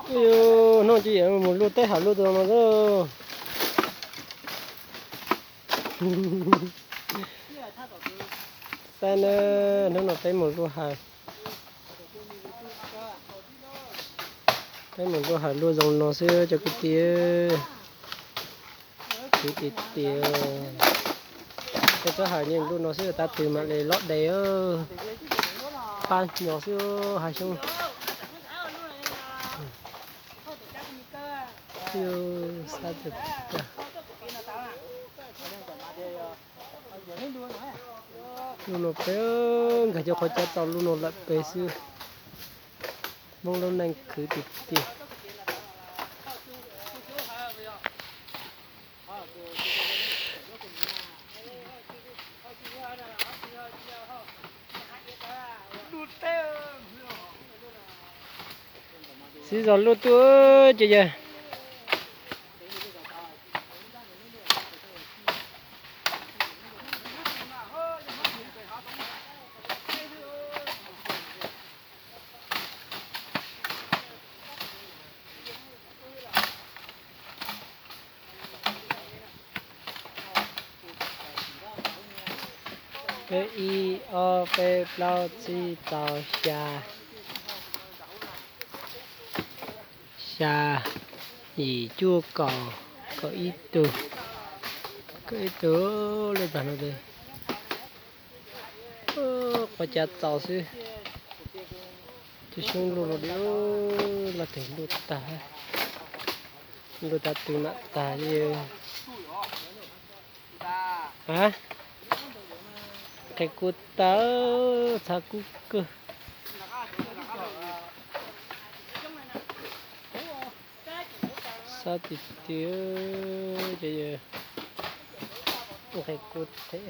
Yêu nó chỉ ở một lô tết hả lô tôm mà đó. Sao nó tới một lô hả? Tới một lô hả lô dòng nó xưa cho cái tía. Cái tía. Cái cho hả nhưng lô nó xưa ta từ mà để lót đầy ơ. Pan nhỏ xưa hả xong. Yêu sao được. Luôn nó bé cả cho khỏi cha tàu luôn nó lại bé xưa mong lâu nay cứ tịt xí giờ luôn tôi chị giờ P I O P lao chi tàu xà gì chua cò có ít lên bàn nó đây có chặt tàu xí tôi xuống luôn rồi đấy là thấy lụt ta từ nãy ta đi hả cái cút ta sao cút cơ sao thì tiêu giờ cái cút thế